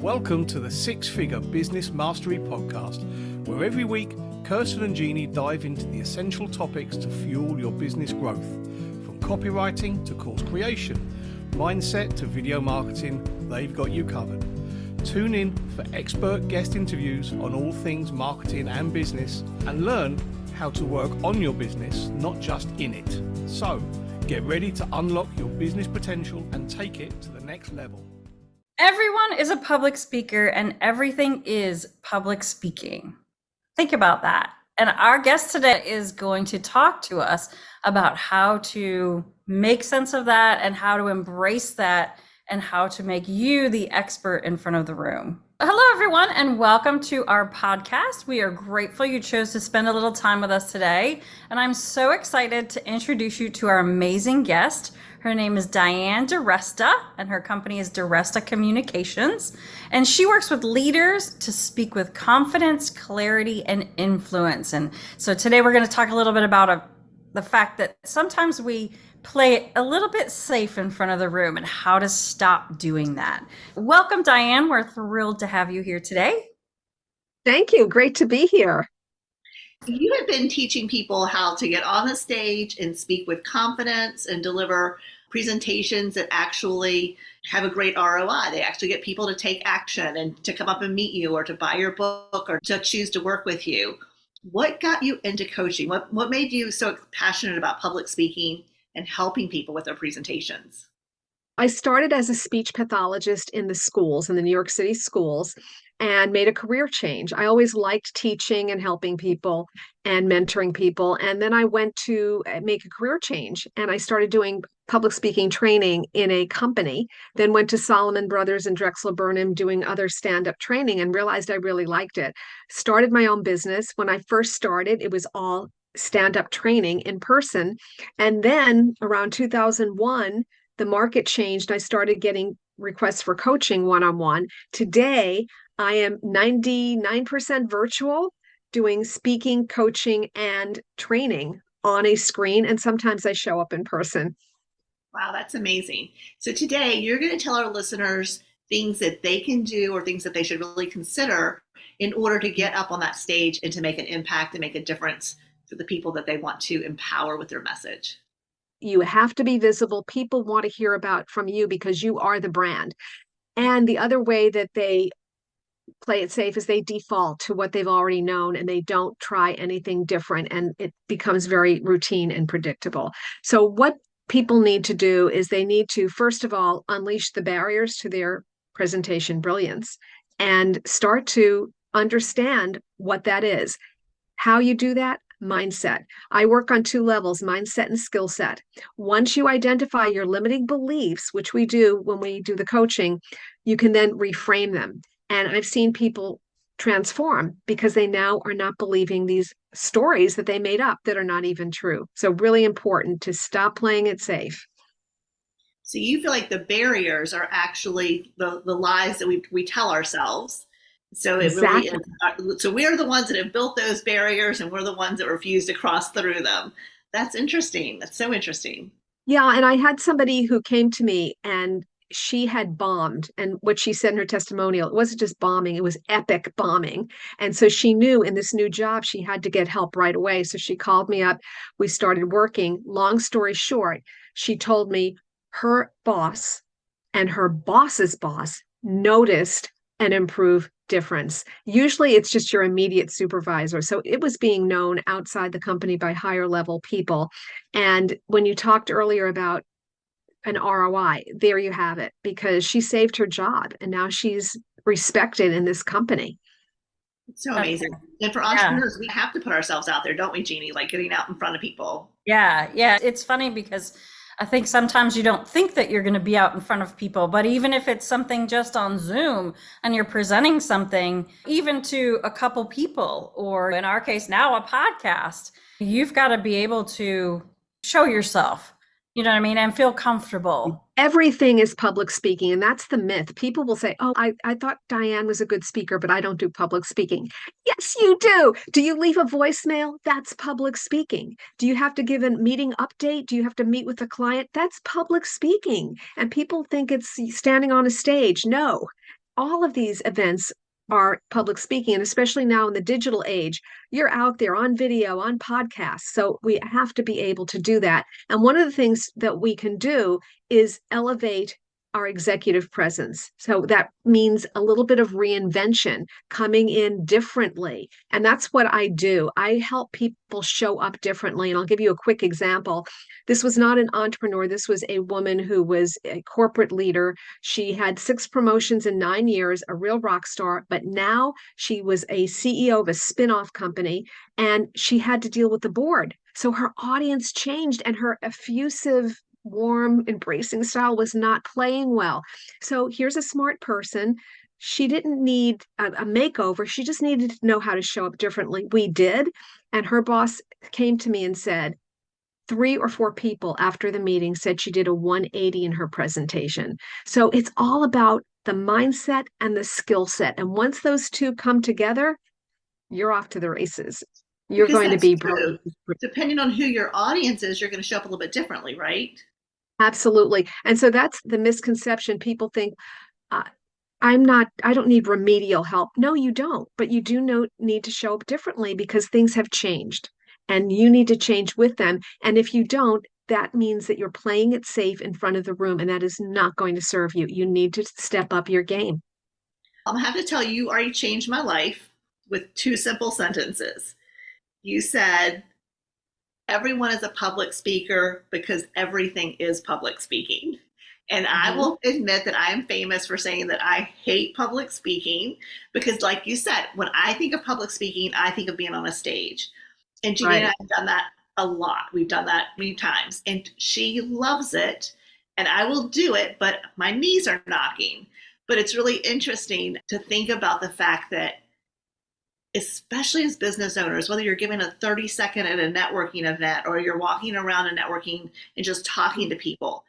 Welcome to the Six Figure Business Mastery Podcast, where every week Kirsten and Jeannie dive into the essential topics to fuel your business growth. From copywriting to course creation, mindset to video marketing, they've got you covered. Tune in for expert guest interviews on all things marketing and business, and learn how to work on your business, not just in it. So, get ready to unlock your business potential and take it to the next level. Everyone is a public speaker and everything is public speaking. Think about that. And our guest today is going to talk to us about how to make sense of that and how to embrace that and how to make you the expert in front of the room. Hello, everyone, and welcome to our podcast. We are grateful you chose to spend a little time with us today. And I'm so excited to introduce you to our amazing guest. Her name is Diane DiResta, and her company is DiResta Communications. And she works with leaders to speak with confidence, clarity, and influence. And so today we're going to talk a little bit about the fact that sometimes we play a little bit safe in front of the room and how to stop doing that. Welcome, Diane. We're thrilled to have you here today. Thank you. Great to be here. You have been teaching people how to get on the stage and speak with confidence and deliver presentations that actually have a great ROI. They actually get people to take action and to come up and meet you or to buy your book or to choose to work with you. What got you into coaching? What made you so passionate about public speaking and helping people with their presentations? I started as a speech pathologist in the schools, in the New York City schools, and made a career change. I always liked teaching and helping people and mentoring people. And then I went to make a career change and I started doing public speaking training in a company, then went to Solomon Brothers and Drexel Burnham doing other stand-up training and realized I really liked it. Started my own business. When I first started, it was all stand-up training in person. And then around 2001, the market changed. I started getting requests for coaching one-on-one. Today, I am 99% virtual, doing speaking, coaching, and training on a screen. And sometimes I show up in person. Wow, that's amazing. So today you're going to tell our listeners things that they can do or things that they should really consider in order to get up on that stage and to make an impact and make a difference for the people that they want to empower with their message. You have to be visible. People want to hear about from you because you are the brand. And the other way that they play it safe is they default to what they've already known and they don't try anything different, and it becomes very routine and predictable. So what people need to do is they need to, first of all, unleash the barriers to their presentation brilliance and start to understand what that is. How you do that? Mindset. I work on two levels, mindset and skill set. Once you identify your limiting beliefs, which we do when we do the coaching, you can then reframe them. And I've seen people transform because they now are not believing these stories that they made up that are not even true. So really important to stop playing it safe. So you feel like the barriers are actually the lies that we tell ourselves. So it Exactly. really is, so we are the ones that have built those barriers and we're the ones that refuse to cross through them. That's interesting. That's so interesting. Yeah. And I had somebody who came to me and she had bombed. And what she said in her testimonial, it wasn't just bombing, it was epic bombing. And so she knew in this new job, she had to get help right away. So she called me up. We started working. Long story short, she told me her boss and her boss's boss noticed an improved difference. Usually it's just your immediate supervisor. So it was being known outside the company by higher level people. And when you talked earlier about an ROI, there you have it, because she saved her job and now she's respected in this company. It's so amazing. And for entrepreneurs, we have to put ourselves out there, don't we, Jeannie? Like getting out in front of people. Yeah. It's funny because I think sometimes you don't think that you're going to be out in front of people, but even if it's something just on Zoom and you're presenting something, even to a couple people, or in our case now a podcast, you've got to be able to show yourself, you know what I mean, and feel comfortable. Everything is public speaking, and that's the myth. People will say, oh, I thought Diane was a good speaker, but I don't do public speaking. Yes, you do. Do you leave a voicemail? That's public speaking. Do you have to give a meeting update? Do you have to meet with a client? That's public speaking. And people think it's standing on a stage. No. all of these events are public speaking, and especially now in the digital age, you're out there on video, on podcasts. So we have to be able to do that. And one of the things that we can do is elevate our executive presence. So that means a little bit of reinvention, coming in differently. And that's what I do. I help people show up differently. And I'll give you a quick example. This was not an entrepreneur. This was a woman who was a corporate leader. She had 6 promotions in 9 years, a real rock star, but now she was a CEO of a spin-off company, and she had to deal with the board. So her audience changed, and her effusive, warm, embracing style was not playing well. So here's a smart person. She didn't need a makeover. She just needed to know how to show up differently. We did. And her boss came to me and said, 3 or 4 people after the meeting said she did a 180 in her presentation. So it's all about the mindset and the skill set. And once those two come together, you're off to the races. You're Because going to that's be true. brilliant. Depending on who your audience is, you're going to show up a little bit differently, right? Absolutely. And so that's the misconception. People think, uh, I don't need remedial help. No, you don't. But you do need to show up differently because things have changed and you need to change with them. And if you don't, that means that you're playing it safe in front of the room, and that is not going to serve you. You need to step up your game. I'll have to tell you, you already changed my life with 2 simple sentences. You said, everyone is a public speaker because everything is public speaking. And I will admit that I am famous for saying that I hate public speaking because, like you said, when I think of public speaking, I think of being on a stage. And Jeannie and I have done that a lot. We've done that many times. And she loves it. And I will do it, but my knees are knocking. But it's really interesting to think about the fact that, especially as business owners, whether you're giving a 30-second at a networking event or you're walking around and networking and just talking to people,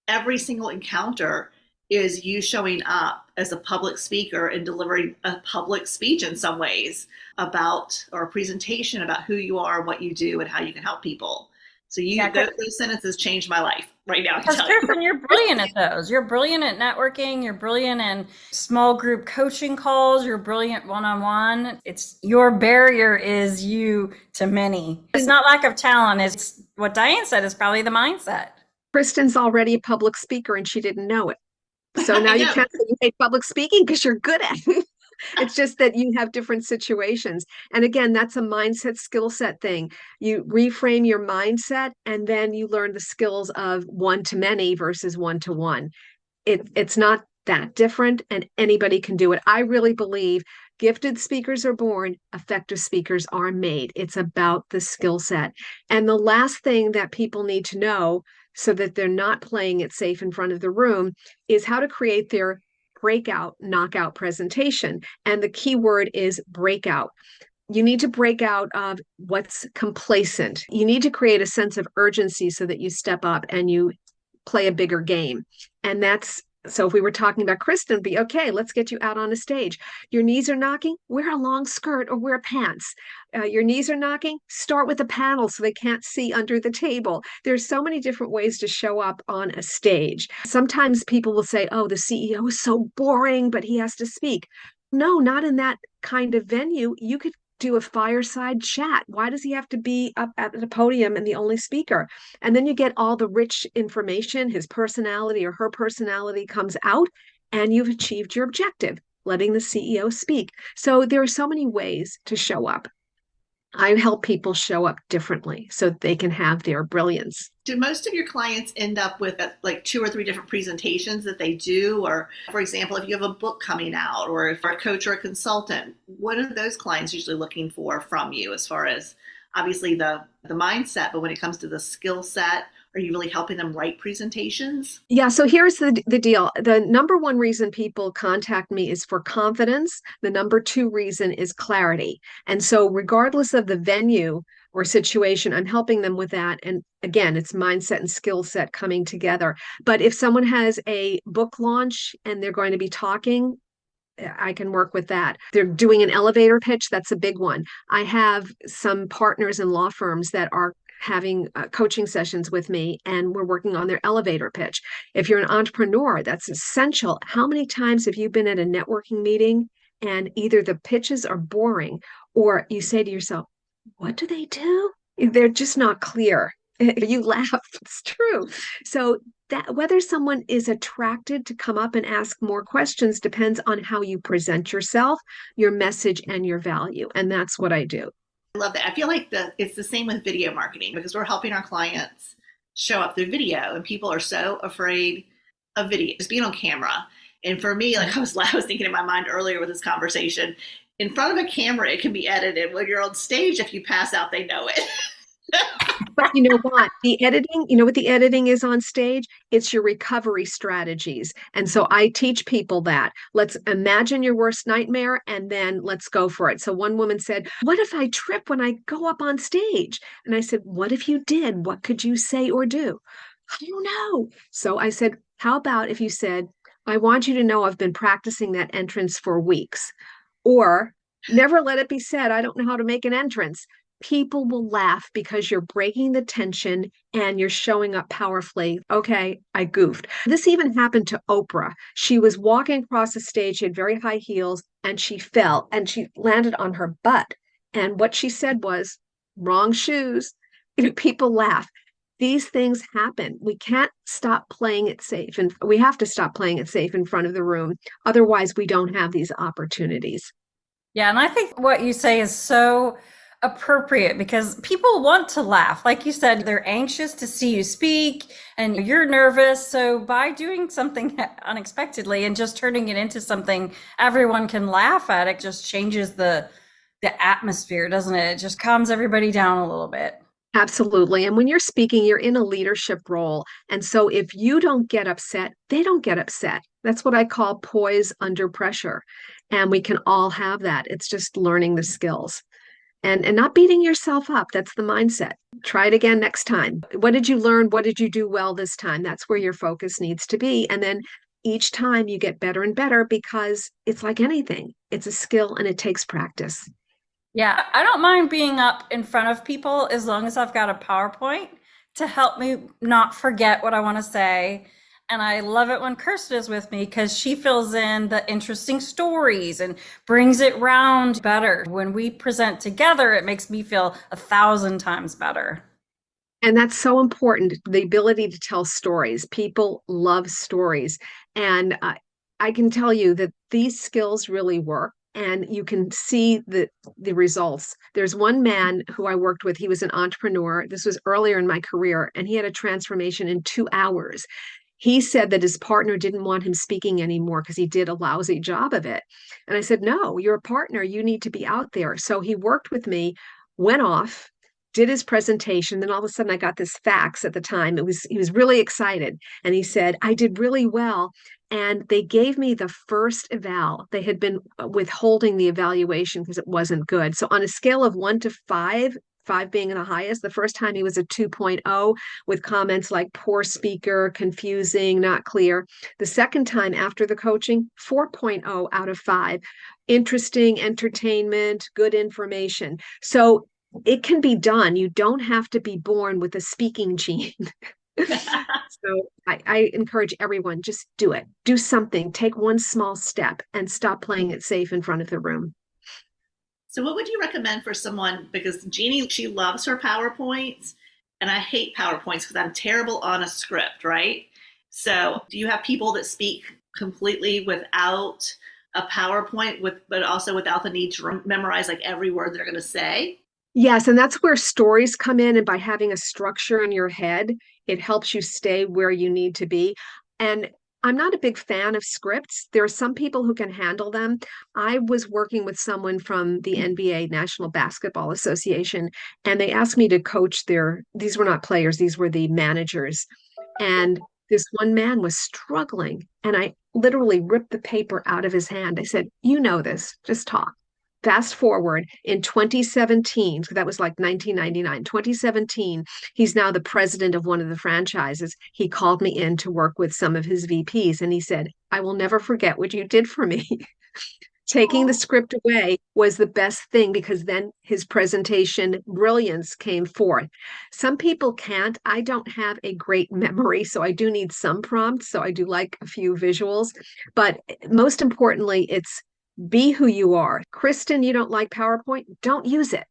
every single encounter is you showing up as a public speaker and delivering a public speech in some ways about, or a presentation about who you are, what you do, and how you can help people. So those sentences changed my life right now. Because Kristen, you're brilliant at those. You're brilliant at networking. You're brilliant in small group coaching calls. You're brilliant one-on-one. It's your barrier is you to many. It's not lack of talent. It's what Diane said is probably the mindset. Kristen's already a public speaker and she didn't know it. So now you can't say you hate public speaking because you're good at it. It's just that you have different situations. And again, that's a mindset skill set thing. You reframe your mindset and then you learn the skills of one to many versus one to one. It's not that different and anybody can do it. I really believe gifted speakers are born, effective speakers are made. It's about the skill set. And the last thing that people need to know so that they're not playing it safe in front of the room is how to create their breakout, knockout presentation. And the key word is breakout. You need to break out of what's complacent. You need to create a sense of urgency so that you step up and you play a bigger game. And that's, so if we were talking about Kristen, be okay, let's get you out on a stage. Your knees are knocking, wear a long skirt or wear pants. Your knees are knocking, start with a panel so they can't see under the table. There's so many different ways to show up on a stage. Sometimes people will say, oh, the CEO is so boring, but he has to speak. No, not in that kind of venue. You could do a fireside chat. Why does he have to be up at the podium and the only speaker? And then you get all the rich information, his personality or her personality comes out, and you've achieved your objective, letting the CEO speak. So there are so many ways to show up. I help people show up differently so they can have their brilliance. Do most of your clients end up with like 2 or 3 different presentations that they do? Or, for example, if you have a book coming out or if you're a coach or a consultant, what are those clients usually looking for from you as far as obviously the mindset, but when it comes to the skill set, are you really helping them write presentations? Yeah, so here's the deal. The number 1 reason people contact me is for confidence. The number 2 reason is clarity. And so regardless of the venue or situation, I'm helping them with that. And again, it's mindset and skill set coming together. But if someone has a book launch and they're going to be talking, I can work with that. They're doing an elevator pitch. That's a big one. I have some partners in law firms that are having coaching sessions with me and we're working on their elevator pitch. If you're an entrepreneur, that's essential. How many times have you been at a networking meeting and either the pitches are boring or you say to yourself, what do they do? They're just not clear. You laugh, it's true. So that whether someone is attracted to come up and ask more questions depends on how you present yourself, your message, and your value. And that's what I do. I love that. I feel like it's the same with video marketing because we're helping our clients show up through video, and people are so afraid of video, just being on camera. And for me, like I was thinking in my mind earlier with this conversation, in front of a camera, it can be edited. When you're on stage, if you pass out, they know it. But you know what? The editing, you know what the editing is on stage? It's your recovery strategies. And so I teach people that. Let's imagine your worst nightmare and then let's go for it. So one woman said, what if I trip when I go up on stage? And I said, what if you did? What could you say or do? I don't know. So I said, how about if you said, I want you to know I've been practicing that entrance for weeks. Or never let it be said, I don't know how to make an entrance. People will laugh because you're breaking the tension and you're showing up powerfully. Okay, I goofed. This even happened to Oprah. She was walking across the stage, she had very high heels, and she fell and she landed on her butt. And what she said was, wrong shoes. People laugh. These things happen. We can't stop playing it safe. And we have to stop playing it safe in front of the room. Otherwise, we don't have these opportunities. Yeah, and I think what you say is so appropriate because people want to laugh. Like you said, they're anxious to see you speak and you're nervous. So by doing something unexpectedly and just turning it into something everyone can laugh at, it just changes the atmosphere, doesn't it? It just calms everybody down a little bit. Absolutely. And when you're speaking, you're in a leadership role. And so if you don't get upset, they don't get upset. That's what I call poise under pressure. And we can all have that. It's just learning the skills. And not beating yourself up. That's the mindset. Try it again next time. What did you learn? What did you do well this time? That's where your focus needs to be. And then each time you get better and better because it's like anything. It's a skill and it takes practice. Yeah, I don't mind being up in front of people as long as I've got a PowerPoint to help me not forget what I want to say. And I love it when Kirsten is with me because she fills in the interesting stories and brings it round better. When we present together, it makes me feel 1,000 times better. And that's so important, the ability to tell stories. People love stories. And I can tell you that these skills really work. And you can see the results. There's one man who I worked with. He was an entrepreneur. This was earlier in my career, and he had a transformation in 2 hours. He said that his partner didn't want him speaking anymore because he did a lousy job of it. And I said, no, you're a partner. You need to be out there. So he worked with me, went off, did his presentation. Then all of a sudden I got this fax at the time. He was really excited. And he said, I did really well. And they gave me the first eval. They had been withholding the evaluation because it wasn't good. So on a scale of 1 to 5, 5 being the highest, the first time he was a 2.0 with comments like poor speaker, confusing, not clear. The second time after the coaching, 4.0 out of 5. Interesting, entertainment, good information. So it can be done. You don't have to be born with a speaking gene. So I encourage everyone, just do it. Do something. Take one small step and stop playing it safe in front of the room. So what would you recommend for someone, because Jeannie, she loves her PowerPoints and I hate PowerPoints because I'm terrible on a script, right? So do you have people that speak completely without a PowerPoint, but also without the need to memorize like every word they're going to say? Yes, and that's where stories come in. And by having a structure in your head, it helps you stay where you need to be. And I'm not a big fan of scripts. There are some people who can handle them. I was working with someone from the NBA, National Basketball Association, and they asked me to coach these were not players, these were the managers. And this one man was struggling. And I literally ripped the paper out of his hand. I said, you know this, just talk. Fast forward in 2017, so that was like 1999, 2017, he's now the president of one of the franchises. He called me in to work with some of his VPs and he said, I will never forget what you did for me. Taking the script away was the best thing because then his presentation brilliance came forth. Some people can't. I don't have a great memory, so I do need some prompts. So I do like a few visuals. But most importantly, it's be who you are. Kristen, you don't like PowerPoint? Don't use it.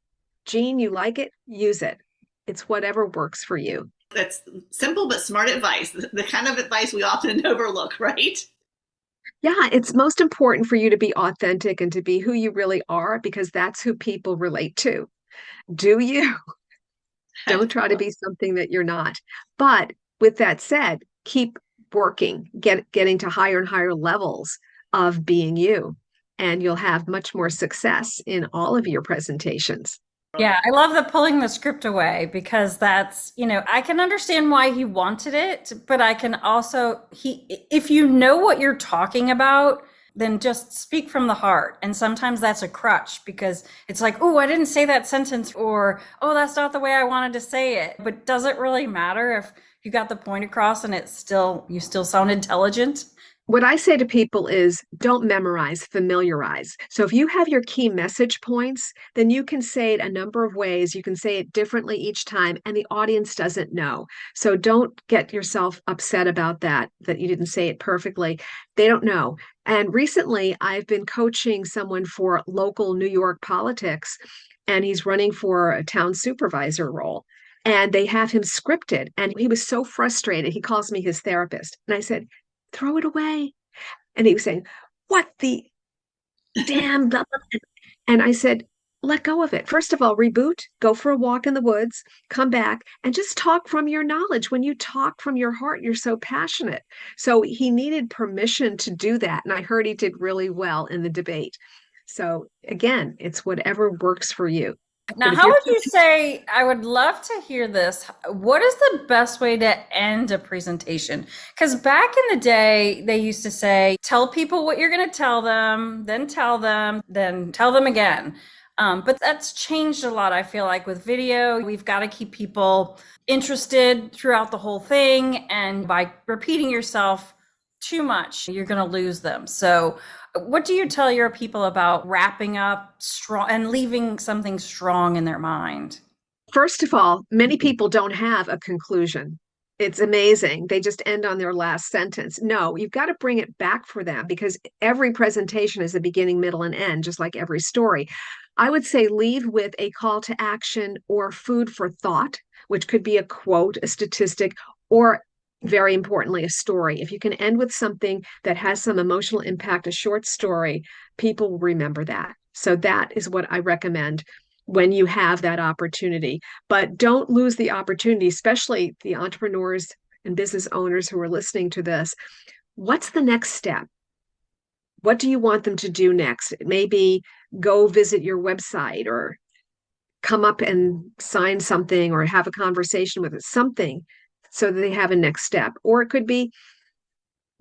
Jean, you like it? Use it. It's whatever works for you. That's simple but smart advice, the kind of advice we often overlook, right? Yeah, it's most important for you to be authentic and to be who you really are because that's who people relate to. Do you? Don't try to be something that you're not. But with that said, keep working, getting to higher and higher levels of being you, and you'll have much more success in all of your presentations. Yeah, I love the pulling the script away because that's, I can understand why he wanted it, but I can also, if you know what you're talking about, then just speak from the heart. And sometimes that's a crutch because it's like, oh, I didn't say that sentence, or, oh, that's not the way I wanted to say it. But does it really matter if you got the point across and you still sound intelligent? What I say to people is don't memorize, familiarize. So if you have your key message points, then you can say it a number of ways. You can say it differently each time, and the audience doesn't know. So don't get yourself upset about that you didn't say it perfectly. They don't know. And recently, I've been coaching someone for local New York politics, and he's running for a town supervisor role. And they have him scripted, and he was so frustrated. He calls me his therapist. And I said, throw it away. And he was saying, what the damn blah, blah. And I said, let go of it. First of all, reboot, go for a walk in the woods, come back, and just talk from your knowledge. When you talk from your heart, you're so passionate. So he needed permission to do that. And I heard he did really well in the debate. So again, it's whatever works for you. Now, how would you say, I would love to hear this, what is the best way to end a presentation? Because back in the day, they used to say, tell people what you're going to tell them, then tell them again. But that's changed a lot, I feel like, with video. We've got to keep people interested throughout the whole thing. And by repeating yourself too much, you're going to lose them. So what do you tell your people about wrapping up strong and leaving something strong in their mind? First of all, many people don't have a conclusion. It's amazing. They just end on their last sentence. No, you've got to bring it back for them because every presentation is a beginning, middle, and end, just like every story. I would say leave with a call to action or food for thought, which could be a quote, a statistic, or very importantly, a story. If you can end with something that has some emotional impact, a short story, people will remember that. So that is what I recommend when you have that opportunity. But don't lose the opportunity, especially the entrepreneurs and business owners who are listening to this. What's the next step? What do you want them to do next? Maybe go visit your website or come up and sign something or have a conversation with it, something so that they have a next step. Or it could be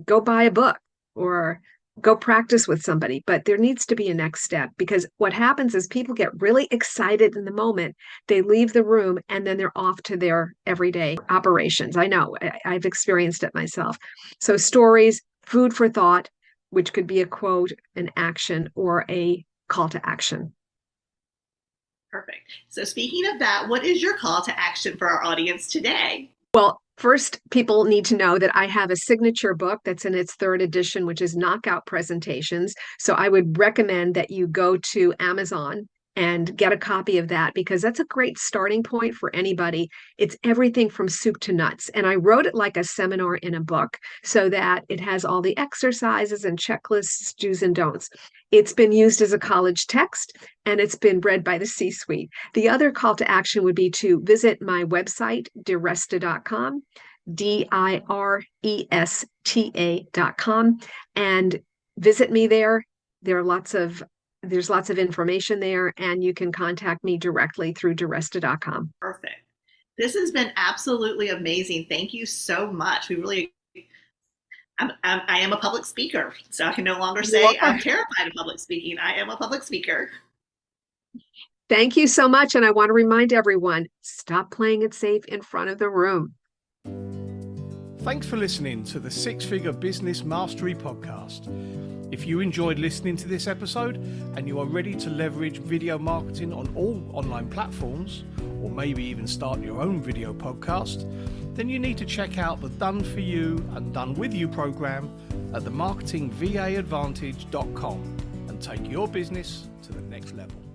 go buy a book or go practice with somebody, but there needs to be a next step because what happens is people get really excited in the moment. They leave the room and then they're off to their everyday operations. I know, I've experienced it myself. So stories, food for thought, which could be a quote, an action, or a call to action. Perfect. So speaking of that, what is your call to action for our audience today? Well, first, people need to know that I have a signature book that's in its third edition, which is Knockout Presentations. So I would recommend that you go to Amazon and get a copy of that because that's a great starting point for anybody. It's everything from soup to nuts. And I wrote it like a seminar in a book so that it has all the exercises and checklists, do's and don'ts. It's been used as a college text and it's been read by the C-suite. The other call to action would be to visit my website, DiResta.com, DIRESTA.com, and visit me there. There's lots of information there, and you can contact me directly through DiResta.com. Perfect. This has been absolutely amazing. Thank you so much. I am a public speaker, so I can no longer say I'm terrified of public speaking. I am a public speaker. Thank you so much. And I want to remind everyone, stop playing it safe in front of the room. Thanks for listening to the Six Figure Business Mastery Podcast. If you enjoyed listening to this episode and you are ready to leverage video marketing on all online platforms, or maybe even start your own video podcast, then you need to check out the Done For You and Done With You program at themarketingvaadvantage.com and take your business to the next level.